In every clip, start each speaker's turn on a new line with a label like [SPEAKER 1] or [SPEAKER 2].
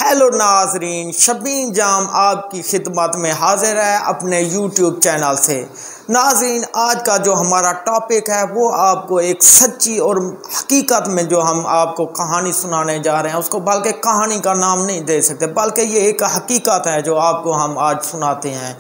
[SPEAKER 1] Hello नाजरीन, शबीन जाम आपकी खिदमत में हाजिर है अपने यूट्यूब चैनल से। नाजरीन, आज का जो हमारा टॉपिक है वो आपको एक सच्ची और हकीकत में जो हम आपको कहानी सुनाने जा रहे हैं उसको बल्कि कहानी का नाम नहीं दे सकते, बल्कि ये एक हकीकत है जो आपको हम आज सुनाते हैं।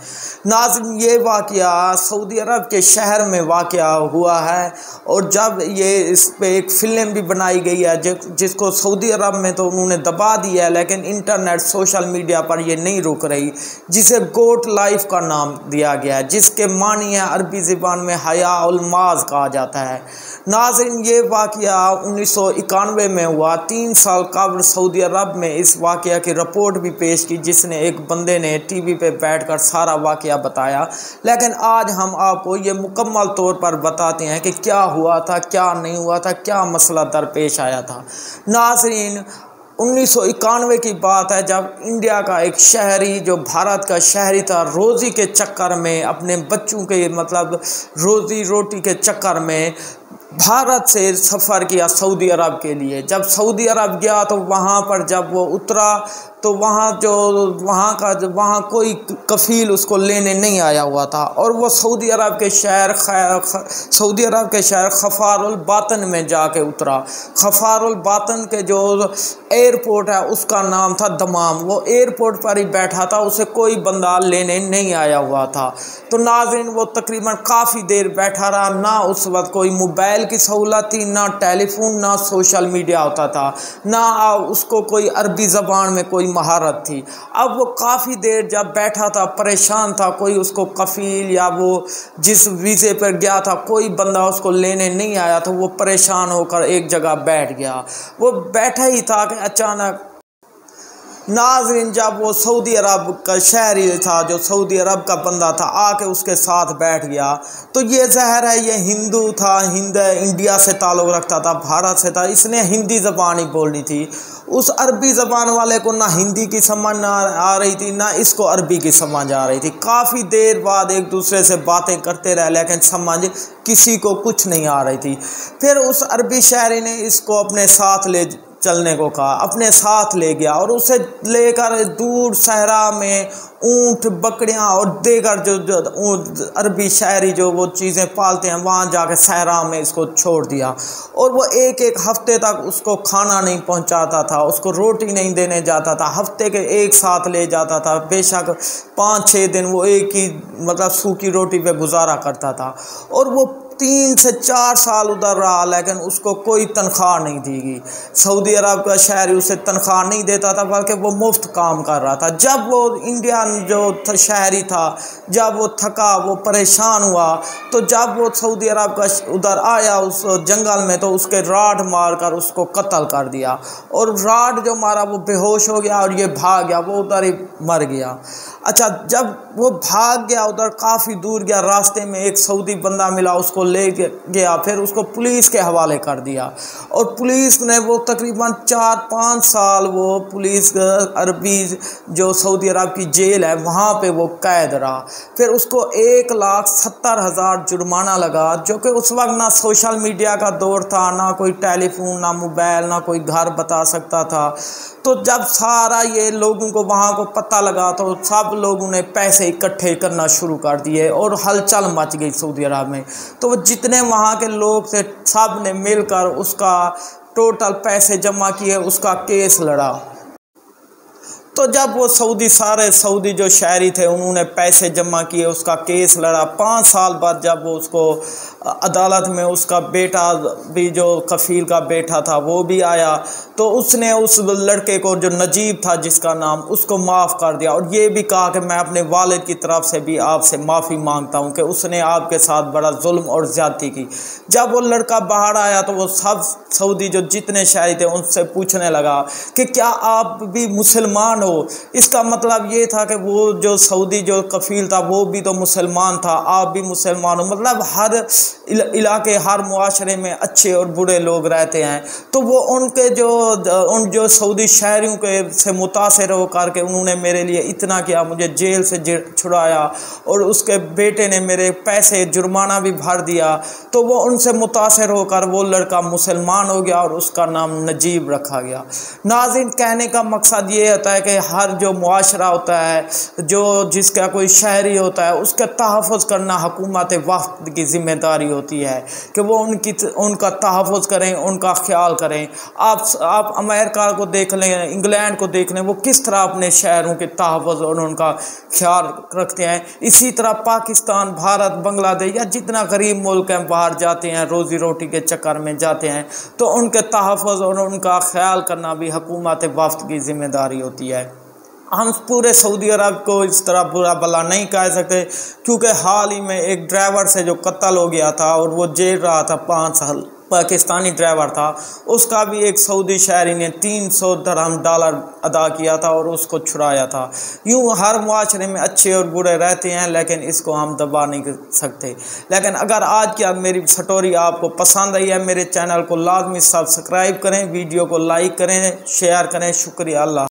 [SPEAKER 1] नाजरीन, ये वाक़या सऊदी अरब के शहर में वाक़या हुआ है और जब ये इस पर एक फ़िल्म भी बनाई गई है जिसको सऊदी अरब में तो उन्होंने दबा दिया है, लेकिन इंटरनेट सोशल मीडिया पर ये नहीं रुक रही, जिसे गोट लाइफ का नाम दिया गया है, जिसके मानी है अरबी ज़बान में हया उल माज कहा जाता है। नाज़रीन, ये वाक़या 1991 में हुआ। 3 साल कबल सऊदी अरब में इस वाक़या की रिपोर्ट भी पेश की, जिसने एक बंदे ने टीवी पे बैठकर सारा वाक़या बताया। लेकिन आज हम आपको ये मुकम्मल तौर पर बताते हैं कि क्या हुआ था, क्या नहीं हुआ था, क्या मसला दरपेश आया था। नाज़रीन, 1991 की बात है जब इंडिया का एक शहरी, जो भारत का शहरी था, रोज़ी के चक्कर में, अपने बच्चों के मतलब रोज़ी रोटी के चक्कर में भारत से सफ़र किया सऊदी अरब के लिए। जब सऊदी अरब गया तो वहाँ पर जब वो उतरा तो वहाँ कोई कफ़ील उसको लेने नहीं आया हुआ था और वो सऊदी अरब के शहर खफारुल बातन में जाके उतरा। खफारुल बातन के जो एयरपोर्ट है उसका नाम था दमाम। वो एयरपोर्ट पर ही बैठा था, उसे कोई बंदा लेने नहीं आया हुआ था। तो नाज़रीन, वो तकरीबन काफ़ी देर बैठा रहा। ना उस वक्त कोई मोबाइल की सहूलत थी, ना टेलीफोन, ना सोशल मीडिया होता था, ना उसको कोई अरबी ज़बान में कोई महारत थी। अब वो काफ़ी देर जब बैठा था, परेशान था, कोई उसको कफ़ील या वो जिस वीज़े पर गया था कोई बंदा उसको लेने नहीं आया, तो वो परेशान होकर एक जगह बैठ गया। वो बैठा ही था कि अचानक नाज़रीन, जब वो सऊदी अरब का शहरी था, जो सऊदी अरब का बंदा था, आके उसके साथ बैठ गया। तो ये ज़ाहिर है ये हिंदू था, इंडिया से ताल्लुक़ रखता था, भारत से था, इसने हिंदी ज़बान ही बोलनी थी। उस अरबी ज़बान वाले को ना हिंदी की समझ ना आ रही थी, ना इसको अरबी की समझ आ रही थी। काफ़ी देर बाद एक दूसरे से बातें करते रहे, लेकिन समझ किसी को कुछ नहीं आ रही थी। फिर उस अरबी शहरी ने इसको अपने साथ ले चलने को कहा, अपने साथ ले गया और उसे लेकर दूर सहरा में ऊँट, बकरियां और देगर जो अरबी शहरी जो वो चीज़ें पालते हैं, वहाँ जाके सहरा में इसको छोड़ दिया। और वो एक हफ्ते तक उसको खाना नहीं पहुँचाता था, उसको रोटी नहीं देने जाता था, हफ्ते के एक साथ ले जाता था। बेशक 5-6 दिन वो एक ही मतलब सूखी रोटी पे गुजारा करता था और वो 3 से 4 साल उधर रहा, लेकिन उसको कोई तनख्वाह नहीं दी गई। सऊदी अरब का शहरी उसे तनख्वाह नहीं देता था, बल्कि वो मुफ्त काम कर रहा था। जब वो इंडियन जो शहरी था, जब वो थका, वो परेशान हुआ, तो जब वो सऊदी अरब का उधर आया उस जंगल में, तो उसके राड मार कर उसको कत्ल कर दिया। और राड जो मारा वो बेहोश हो गया और ये भाग गया, वो उधर ही मर गया। अच्छा, जब वो भाग गया, उधर काफ़ी दूर गया, रास्ते में एक सऊदी बंदा मिला, उसको ले गया, फिर उसको पुलिस के हवाले कर दिया। और पुलिस ने वो तकरीबन 4-5 साल वो पुलिस अरबी जो सऊदी अरब की जेल है वहाँ पे वो कैद रहा। फिर उसको 1,70,000 जुर्माना लगा, जो कि उस वक्त ना सोशल मीडिया का दौर था, ना कोई टेलीफोन, ना मोबाइल, ना कोई घर बता सकता था। तो जब सारा ये लोगों को वहाँ को पता लगा तो सब लोगों ने पैसे इकट्ठे करना शुरू कर दिए और हलचल मच गई सऊदी अरब में। तो वो जितने वहाँ के लोग थे सब ने मिलकर उसका टोटल पैसे जमा किए, उसका केस लड़ा। तो जब वो सारे सऊदी जो शहरी थे उन्होंने पैसे जमा किए, उसका केस लड़ा। 5 साल बाद जब वो उसको अदालत में उसका बेटा भी, जो कफ़ील का बेटा था, वो भी आया, तो उसने उस लड़के को, जो नजीब था जिसका नाम, उसको माफ़ कर दिया और ये भी कहा कि मैं अपने वालिद की तरफ से भी आपसे माफ़ी मांगता हूँ कि उसने आपके साथ बड़ा जुल्म और ज़्यादती की। जब वो लड़का बाहर आया तो वो सब सऊदी जो जितने शहरी थे उनसे पूछने लगा कि क्या आप भी मुसलमान हो। इसका मतलब ये था कि वो जो सऊदी जो कफ़ील था वो भी तो मुसलमान था, आप भी मुसलमान हो, मतलब हर इलाके हर मुआशरे में अच्छे और बुरे लोग रहते हैं। तो वो उनके उन जो सऊदी शहरियों के से मुतासिर हो करके उन्होंने मेरे लिए इतना किया, मुझे जेल से छुड़ाया और उसके बेटे ने मेरे पैसे जुर्माना भी भर दिया। तो वो उनसे मुतासिर होकर वो लड़का मुसलमान हो गया और उसका नाम नजीब रखा गया। नाज़रीन, कहने का मकसद ये होता है कि हर जो मुआशरा होता है, जो जिसका कोई शहरी होता है, उसका तहफ़्फ़ुज़ करना हुकूमत वक्त की ज़िम्मेदारी होती है कि वो उनका तहफ़्फ़ुज़ करें, उनका ख्याल करें। आप अमेरिका को देख लें, इंग्लैंड को देख लें, वो किस तरह अपने शहरों के तहफ़्फ़ुज़ और उनका ख्याल रखते हैं। इसी तरह पाकिस्तान, भारत, बांग्लादेश या जितना गरीब मुल्क हैं बाहर जाते हैं, रोज़ी रोटी के चक्कर में जाते हैं, तो उनके तहफ़्फ़ुज़ और उनका ख्याल करना भी हुकूमत वक्त की ज़िम्मेदारी होती है। हम पूरे सऊदी अरब को इस तरह बुरा भला नहीं कह सकते, क्योंकि हाल ही में एक ड्राइवर से जो कत्ल हो गया था और वो जेल रहा था 5 साल, पाकिस्तानी ड्राइवर था, उसका भी एक सऊदी शहरी ने $300 अदा किया था और उसको छुड़ाया था। यूँ हर मुआशरे में अच्छे और बुरे रहते हैं, लेकिन इसको हम दबा नहीं कर सकते। लेकिन अगर आज की मेरी स्टोरी आपको पसंद आई है, मेरे चैनल को लाजमी सब्सक्राइब करें, वीडियो को लाइक करें, शेयर करें। शुक्रिया। अल्लाह।